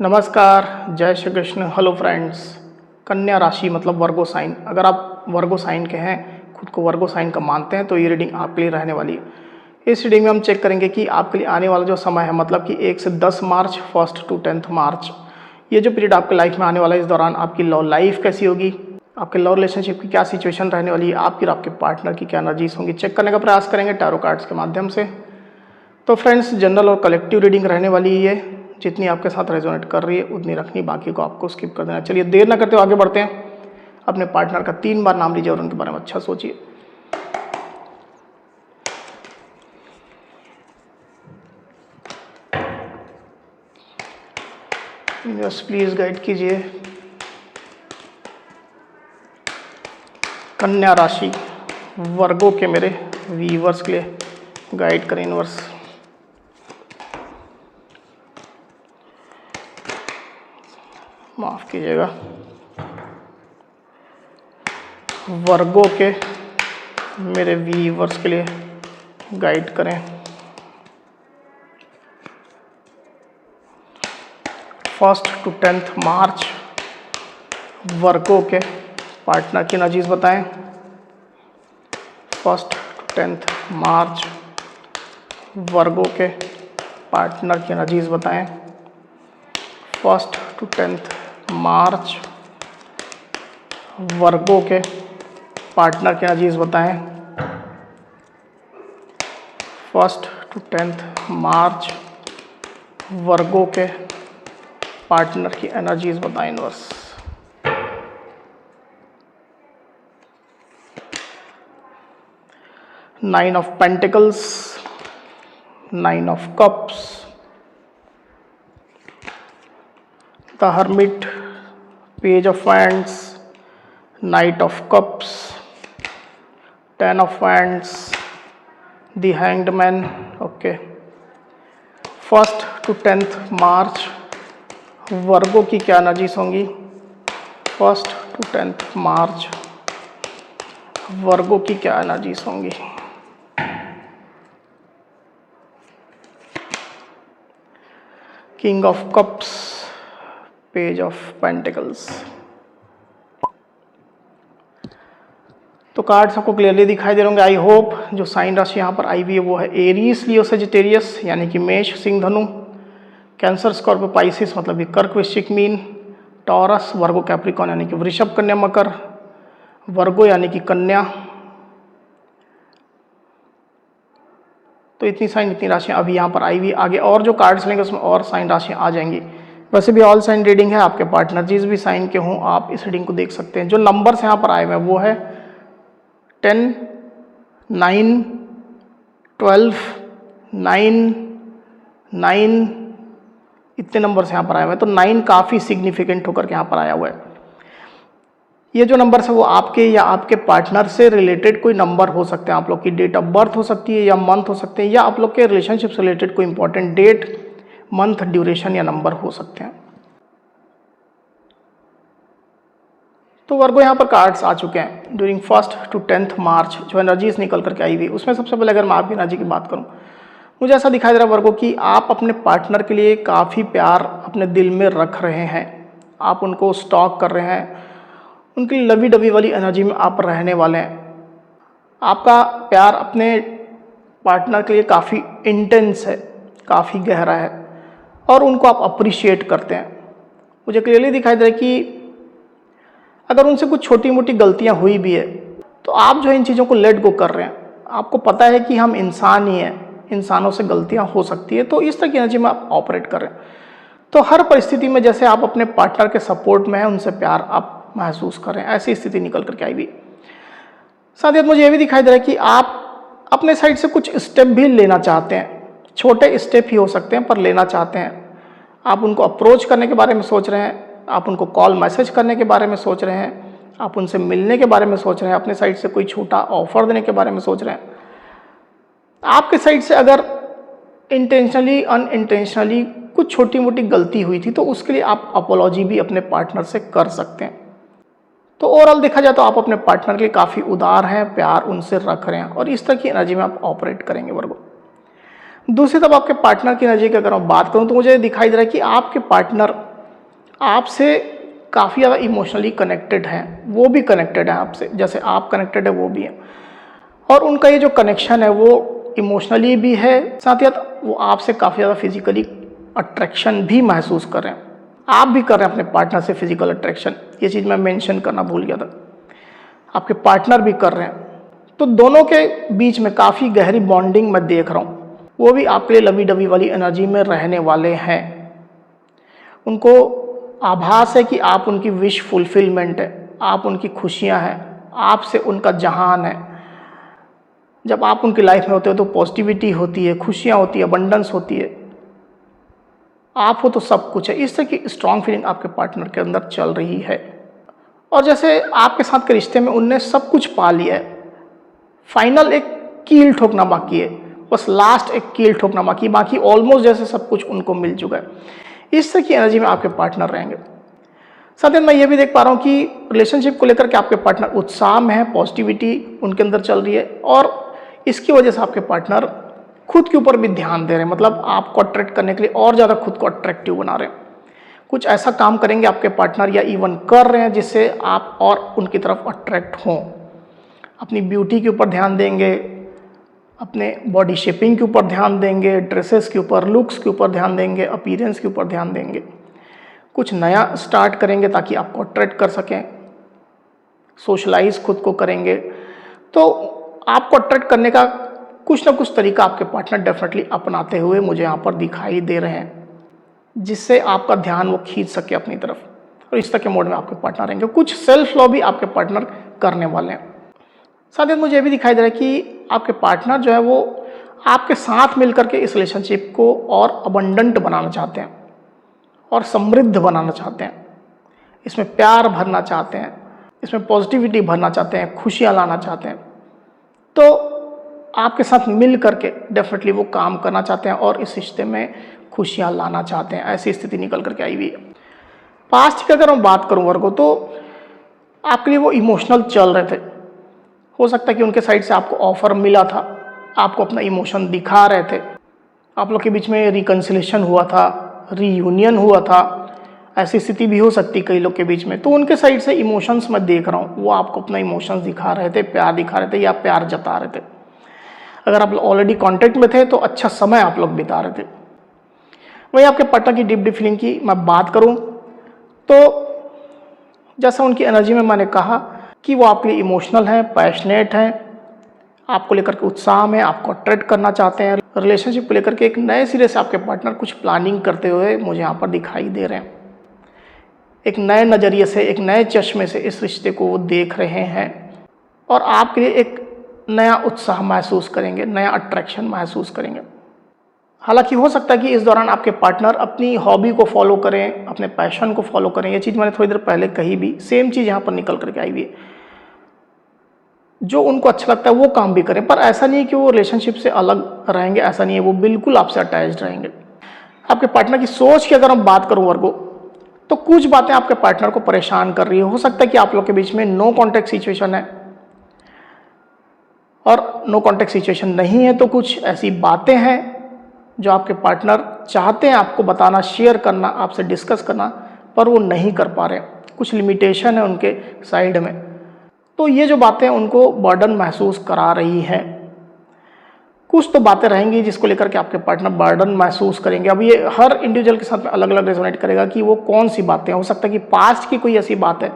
नमस्कार, जय Shri Krishna. Hello friends. कन्या राशि मतलब वर्गो साइन। अगर आप वर्गो साइन के हैं, खुद को वर्गो साइन का मानते हैं, तो ये रीडिंग आपके लिए रहने वाली है। इस रीडिंग में हम चेक करेंगे कि आपके लिए आने वाला जो समय है, मतलब कि 1 से 10 मार्च, 1 टू 10 मार्च, ये जो पीरियड आपके लाइफ में आने वाला है, इस दौरान आपकी लव लाइफ कैसी होगी, आपके लव रिलेशनशिप की क्या सिचुएशन रहने वाली है, आपकी और आपके पार्टनर की क्या एनर्जीज होंगी, चेक करने का प्रयास करेंगे टैरो कार्ड्स के माध्यम से। तो फ्रेंड्स, जनरल और कलेक्टिव रीडिंग रहने वाली है। जितनी आपके साथ रेजोनेट कर रही है उतनी रखनी, बाकी को आपको स्किप कर देना। चलिए देर ना करते हुए आगे बढ़ते हैं। अपने पार्टनर का 3 बार नाम लीजिए और उनके बारे में अच्छा सोचिए। यस, प्लीज गाइड कीजिए। कन्या राशि वर्गों के मेरे व्यूअर्स के लिए गाइड करें यूनिवर्स। माफ कीजिएगा। वर्गों के मेरे व्यूअर्स के लिए गाइड करें। 1 टू 10 मार्च वर्गों के पार्टनर की एनर्जीज बताएं। 1 टू 10 मार्च वर्गों के पार्टनर की एनर्जीज बताएं। 1 टू 10 मार्च वर्गों के पार्टनर की एनर्जीज बताएं। 1 टू 10 मार्च वर्गों के पार्टनर की एनर्जीज बताएं universe. Nine of pentacles, 9 of cups, the hermit, page of wands, knight of cups, 10 of wands, the hanged man. Okay, 1 to 10 मार्च वर्गों की क्या एनर्जीज होंगी। 1 टू 10 मार्च वर्गों की क्या एनर्जीज होंगी। King of cups, page of pentacles. तो कार्ड्स आपको क्लियरली दिखाई दे रहे होंगे। आई होप जो साइन राशि यहाँ पर आई हुई है वो है एरीज, लियो, सजिटेरियस यानी कि मेष, सिंह, धनु, कैंसर, स्कॉर्पियो, पाइसिस मतलब कि कर्क, वृश्चिक, मीन, टॉरस, वर्गो, कैप्रिकॉन यानी कि वृषभ, कन्या, मकर, वर्गो यानी कि कन्या। तो इतनी साइन, इतनी राशियाँ अभी यहाँ पर आई हुई। आगे और जो कार्ड्स लेंगे उसमें और साइन राशियाँ आ जाएंगी। वैसे भी ऑल साइन रीडिंग है, आपके पार्टनर जिस भी साइन के हों आप इस रीडिंग को देख सकते हैं। जो नंबर्स यहाँ पर आए हुए हैं वो है 10, 9, 12, 9, 9, इतने नंबर्स यहाँ पर आए हुए हैं। तो 9 काफ़ी सिग्निफिकेंट होकर के यहाँ पर आया हुआ है। ये जो नंबर्स है वो आपके या आपके पार्टनर से रिलेटेड कोई नंबर हो सकते हैं। आप लोग की डेट ऑफ बर्थ हो सकती है या मंथ हो सकते हैं, या आप लोग के रिलेशनशिप से रिलेटेड कोई इंपॉर्टेंट डेट, मंथ, ड्यूरेशन या नंबर हो सकते हैं। तो वर्गो यहाँ पर कार्ड्स आ चुके हैं ड्यूरिंग 1 टू 10 मार्च। जो एनर्जीज निकल करके आई हुई उसमें सबसे पहले अगर मैं आपकी एनर्जी की बात करूँ, मुझे ऐसा दिखाई दे रहा है वर्गो कि आप अपने पार्टनर के लिए काफ़ी प्यार अपने दिल में रख रहे हैं। आप उनको स्टॉक कर रहे हैं, उनकी लवी डबी वाली एनर्जी में आप रहने वाले हैं। आपका प्यार अपने पार्टनर के लिए काफ़ी इंटेंस है, काफ़ी गहरा है, और उनको आप अप्रिशिएट करते हैं। मुझे क्लियरली दिखाई दे रहा है कि अगर उनसे कुछ छोटी मोटी गलतियां हुई भी है तो आप जो इन चीज़ों को लेट गो कर रहे हैं। आपको पता है कि हम इंसान ही हैं, इंसानों से गलतियां हो सकती है, तो इस तरह की एनर्जी में आप ऑपरेट कर रहे हैं। तो हर परिस्थिति में जैसे आप अपने पार्टनर के सपोर्ट में हैं, उनसे प्यार आप महसूस कर रहे हैं, ऐसी स्थिति निकल करके आई भी। साथ ही मुझे ये भी दिखाई दे रहा है कि आप अपने साइड से कुछ स्टेप भी लेना चाहते हैं। छोटे स्टेप ही हो सकते हैं पर लेना चाहते हैं। आप उनको अप्रोच करने के बारे में सोच रहे हैं, आप उनको कॉल मैसेज करने के बारे में सोच रहे हैं, आप उनसे मिलने के बारे में सोच रहे हैं, अपने साइड से कोई छोटा ऑफर देने के बारे में सोच रहे हैं। आपके साइड से अगर इंटेंशनली अनइंटेंशनली कुछ छोटी मोटी गलती हुई थी तो उसके लिए आप अपोलॉजी भी अपने पार्टनर से कर सकते हैं। तो ओवरऑल देखा जाए तो आप अपने पार्टनर के लिए काफ़ी उदार हैं, प्यार उनसे रख रहे हैं, और इस तरह की एनर्जी में आप ऑपरेट करेंगे वर्गो। दूसरी तरफ आपके पार्टनर की एनर्जी की अगर मैं बात करूं तो मुझे दिखाई दे रहा है कि आपके पार्टनर आपसे काफ़ी ज़्यादा इमोशनली कनेक्टेड हैं, वो भी कनेक्टेड है आपसे, जैसे आप कनेक्टेड है वो भी है। और उनका ये जो कनेक्शन है वो इमोशनली भी है, साथ ही साथ वो आपसे काफ़ी ज़्यादा फिजिकली अट्रैक्शन भी महसूस कर रहे हैं। आप भी कर रहे हैं अपने पार्टनर से फिजिकल अट्रैक्शन, ये चीज़ मैं मेंशन करना भूल गया था। आपके पार्टनर भी कर रहे हैं, तो दोनों के बीच में काफ़ी गहरी बॉन्डिंग मैं देख रहा हूँ। वो भी आपके लिए लवी डवी वाली एनर्जी में रहने वाले हैं। उनको आभास है कि आप उनकी विश फुलफिलमेंट है, आप उनकी खुशियाँ हैं, आपसे उनका जहान है। जब आप उनकी लाइफ में होते हो तो पॉजिटिविटी होती है, खुशियाँ होती है, अबंडेंस होती है। आप हो तो सब कुछ है, इस तरह की स्ट्रॉन्ग फीलिंग आपके पार्टनर के अंदर चल रही है। और जैसे आपके साथ के रिश्ते में उनने सब कुछ पा लिया है, फाइनल एक कील ठोकना बाकी है, बस लास्ट एक कील ठोकना बाकी ऑलमोस्ट जैसे सब कुछ उनको मिल चुका है। इस तरह की एनर्जी में आपके पार्टनर रहेंगे। साथ ही मैं ये भी देख पा रहा हूँ कि रिलेशनशिप को लेकर के आपके पार्टनर उत्साह में है, पॉजिटिविटी उनके अंदर चल रही है, और इसकी वजह से आपके पार्टनर खुद के ऊपर भी ध्यान दे रहे हैं, मतलब आपको अट्रैक्ट करने के लिए और ज़्यादा खुद को अट्रैक्टिव बना रहे हैं। कुछ ऐसा काम करेंगे आपके पार्टनर या इवन कर रहे हैं जिससे आप और उनकी तरफ अट्रैक्ट हों। अपनी ब्यूटी के ऊपर ध्यान देंगे, अपने बॉडी शेपिंग के ऊपर ध्यान देंगे, ड्रेसेस के ऊपर, लुक्स के ऊपर ध्यान देंगे, अपीयरेंस के ऊपर ध्यान देंगे। कुछ नया स्टार्ट करेंगे ताकि आपको अट्रैक्ट कर सकें, सोशलाइज खुद को करेंगे। तो आपको अट्रैक्ट करने का कुछ ना कुछ तरीका आपके पार्टनर डेफिनेटली अपनाते हुए मुझे यहाँ पर दिखाई दे रहे हैं, जिससे आपका ध्यान वो खींच सके अपनी तरफ, और इस तरह के मोड में आपके पार्टनर रहेंगे। कुछ सेल्फ लव भी आपके पार्टनर करने वाले हैं। साथ ही मुझे ये भी दिखाई दे रहा है कि आपके पार्टनर जो है वो आपके साथ मिलकर के इस रिलेशनशिप को और अबंडेंट बनाना चाहते हैं और समृद्ध बनाना चाहते हैं। इसमें प्यार भरना चाहते हैं, इसमें पॉजिटिविटी भरना चाहते हैं, खुशियाँ लाना चाहते हैं। तो आपके साथ मिल करके डेफिनेटली वो काम करना चाहते हैं और इस रिश्ते में खुशियाँ लाना चाहते हैं। ऐसी स्थिति निकल करके आई हुई है। पास्ट की अगर मैं बात करूँ वर्गो, तो आपके लिए वो इमोशनल चल रहे थे। हो सकता है कि उनके साइड से आपको ऑफर मिला था, आपको अपना इमोशन दिखा रहे थे, आप लोग के बीच में रिकन्सिलेशन हुआ था, रीयूनियन हुआ था। ऐसी स्थिति भी हो सकती कई लोग के बीच में। तो उनके साइड से इमोशंस मैं देख रहा हूँ, वो आपको अपना इमोशंस दिखा रहे थे, प्यार दिखा रहे थे या प्यार जता रहे थे। अगर आप ऑलरेडी कांटेक्ट में थे तो अच्छा समय आप लोग बिता रहे थे। वही आपके पार्टनर की डीप फीलिंग की मैं बात करूँ तो जैसा उनकी एनर्जी में मैंने कहा कि वो आपके लिए इमोशनल हैं, पैशनेट हैं, आपको लेकर के उत्साह में, आपको अट्रैक्ट करना चाहते हैं। रिलेशनशिप को लेकर के एक नए सिरे से आपके पार्टनर कुछ प्लानिंग करते हुए मुझे यहाँ पर दिखाई दे रहे हैं। एक नए नज़रिए से, एक नए चश्मे से इस रिश्ते को वो देख रहे हैं और आपके लिए एक नया उत्साह महसूस करेंगे, नया अट्रैक्शन महसूस करेंगे। हालांकि हो सकता है कि इस दौरान आपके पार्टनर अपनी हॉबी को फॉलो करें, अपने पैशन को फॉलो करें। ये चीज़ मैंने थोड़ी देर पहले कही भी, सेम चीज़ यहाँ पर निकल करके आई हुई है। जो उनको अच्छा लगता है वो काम भी करें, पर ऐसा नहीं है कि वो रिलेशनशिप से अलग रहेंगे, ऐसा नहीं है, वो बिल्कुल आपसे अटैच्ड रहेंगे। आपके पार्टनर की सोच की अगर हम बात करूँ वर्गो, तो कुछ बातें आपके पार्टनर को परेशान कर रही है। हो सकता है कि आप लोग के बीच में नो कॉन्टैक्ट सिचुएशन है, और नो कॉन्टैक्ट सिचुएशन नहीं है तो कुछ ऐसी बातें हैं जो आपके पार्टनर चाहते हैं आपको बताना, शेयर करना, आपसे डिस्कस करना, पर वो नहीं कर पा रहे। कुछ लिमिटेशन है उनके साइड में, तो ये जो बातें उनको बर्डन महसूस करा रही हैं। कुछ तो बातें रहेंगी जिसको लेकर के आपके पार्टनर बर्डन महसूस करेंगे। अब ये हर इंडिविजुअल के साथ में अलग अलग रेजोनेट करेगा कि वो कौन सी बातें। हो सकता है कि पास्ट की कोई ऐसी बात है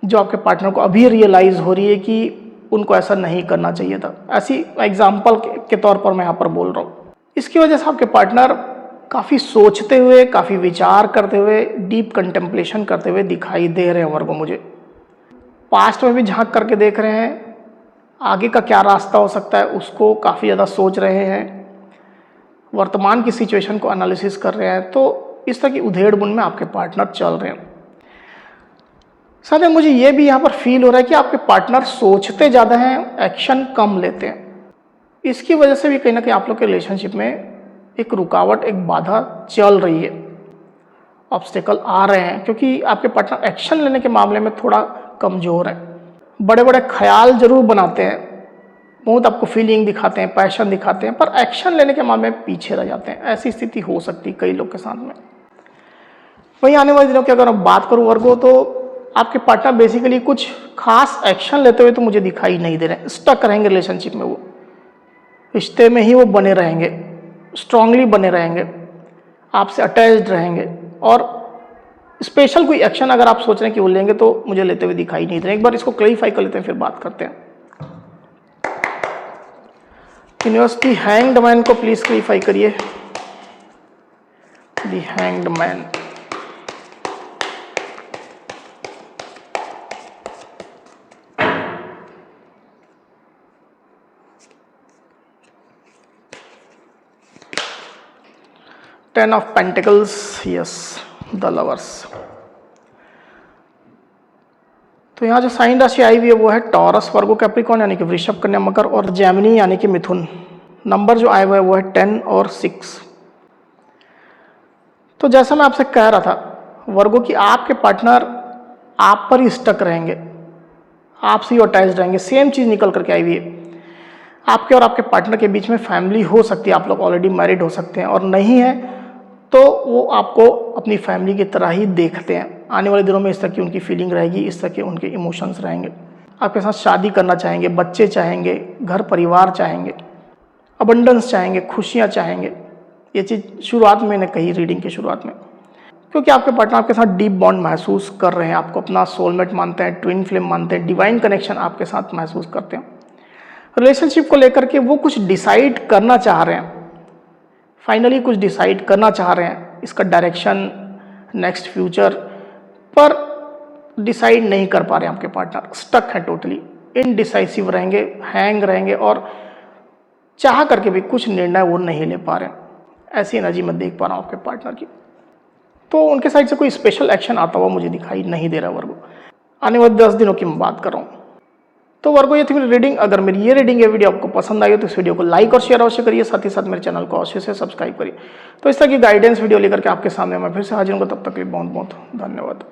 जो आपके पार्टनर को अभी रियलाइज़ हो रही है कि उनको ऐसा नहीं करना चाहिए था। ऐसी एग्जाम्पल के तौर पर मैं यहाँ पर बोल रहा हूँ। इसकी वजह से आपके पार्टनर काफ़ी सोचते हुए, काफ़ी विचार करते हुए, डीप कंटेम्पलेशन करते हुए दिखाई दे रहे हैं वर्गो मुझे। पास्ट में भी झांक करके देख रहे हैं, आगे का क्या रास्ता हो सकता है उसको काफ़ी ज़्यादा सोच रहे हैं, वर्तमान की सिचुएशन को एनालिसिस कर रहे हैं। तो इस तरह की उधेड़-बुन में आपके पार्टनर चल रहे हैं। साथ ही मुझे ये भी यहाँ पर फील हो रहा है कि आपके पार्टनर सोचते ज़्यादा हैं, एक्शन कम लेते हैं। इसकी वजह से भी कहीं ना कहीं आप लोग के रिलेशनशिप में एक रुकावट, एक बाधा चल रही है, ऑब्स्टेकल आ रहे हैं, क्योंकि आपके पार्टनर एक्शन लेने के मामले में थोड़ा कमज़ोर है। बड़े बड़े ख्याल जरूर बनाते हैं, बहुत आपको फीलिंग दिखाते हैं, पैशन दिखाते हैं, पर एक्शन लेने के मामले में पीछे रह जाते हैं। ऐसी स्थिति हो सकती है कई लोग के साथ में। वहीं आने वाले दिनों की अगर मैं बात करूं वर्गो, तो आपके पार्टनर बेसिकली कुछ खास एक्शन लेते हुए तो मुझे दिखाई नहीं दे रहे हैं। स्टक रहेंगे रिलेशनशिप में, वो रिश्ते में ही वो बने रहेंगे, स्ट्रांगली बने रहेंगे, आपसे अटैच्ड रहेंगे, और स्पेशल कोई एक्शन अगर आप सोच रहे हैं कि वो लेंगे तो मुझे लेते हुए दिखाई नहीं दे रहे। एक बार इसको क्लैरिफाई कर लेते हैं, फिर बात करते हैं। यूनिवर्सिटी हैंग्ड मैन को प्लीज क्लैरिफाई करिए। The hanged man, ten of pentacles, yes, the lovers. तो यहाँ जो साइन राशि आई हुई है वो है टॉरस, वर्गो, कैप्रिकॉर्न यानी कि वृषभ, कन्या, मकर, और जेमिनी यानी कि मिथुन। नंबर जो आए हुए है वो है 10 और 6। तो जैसा मैं आपसे कह रहा था वर्गो कि आपके पार्टनर आप पर ही स्टक रहेंगे, आपसे ही अटैच रहेंगे। सेम चीज़ निकल करके आई हुई है। आपके और आपके पार्टनर के बीच में फैमिली हो सकती है, आप लोग ऑलरेडी मैरिड हो सकते हैं, और नहीं है तो वो आपको अपनी फैमिली की तरह ही देखते हैं। आने वाले दिनों में इस तरह की उनकी फीलिंग रहेगी, इस तरह के उनके इमोशंस रहेंगे। आपके साथ शादी करना चाहेंगे, बच्चे चाहेंगे, घर परिवार चाहेंगे, अबंडेंस चाहेंगे, खुशियाँ चाहेंगे। ये चीज़ शुरुआत में मैंने कही, रीडिंग की शुरुआत में, क्योंकि आपके पार्टनर आपके साथ डीप बॉन्ड महसूस कर रहे हैं, आपको अपना सोलमेट मानते हैं, ट्विन फ्लेम मानते हैं, डिवाइन कनेक्शन आपके साथ महसूस करते हैं। रिलेशनशिप को लेकर के वो कुछ डिसाइड करना चाह रहे हैं, फाइनली कुछ डिसाइड करना चाह रहे हैं, इसका डायरेक्शन, नेक्स्ट फ्यूचर, पर डिसाइड नहीं कर पा रहे हैं। आपके पार्टनर स्टक है, टोटली इनडिसाइसिव रहेंगे, हैंग रहेंगे, और चाह करके भी कुछ निर्णय वो नहीं ले पा रहे हैं। ऐसी एनर्जी मैं देख पा रहा हूँ आपके पार्टनर की। तो उनके साइड से कोई स्पेशल एक्शन आता हुआ मुझे दिखाई नहीं दे रहा वर्गो। आने वाले 10 दिनों की मैं बात कर रहा हूँ। तो वर्गो ये थी मेरी रीडिंग। अगर मेरी ये रीडिंग या वीडियो आपको पसंद आई हो तो इस वीडियो को लाइक और शेयर अवश्य करिए, साथ ही साथ मेरे चैनल को अवश्य से सब्सक्राइब करिए। तो इस तरह की गाइडेंस वीडियो लेकर के आपके सामने मैं फिर से हाजिर हूँ। तब तक के लिए बहुत बहुत धन्यवाद।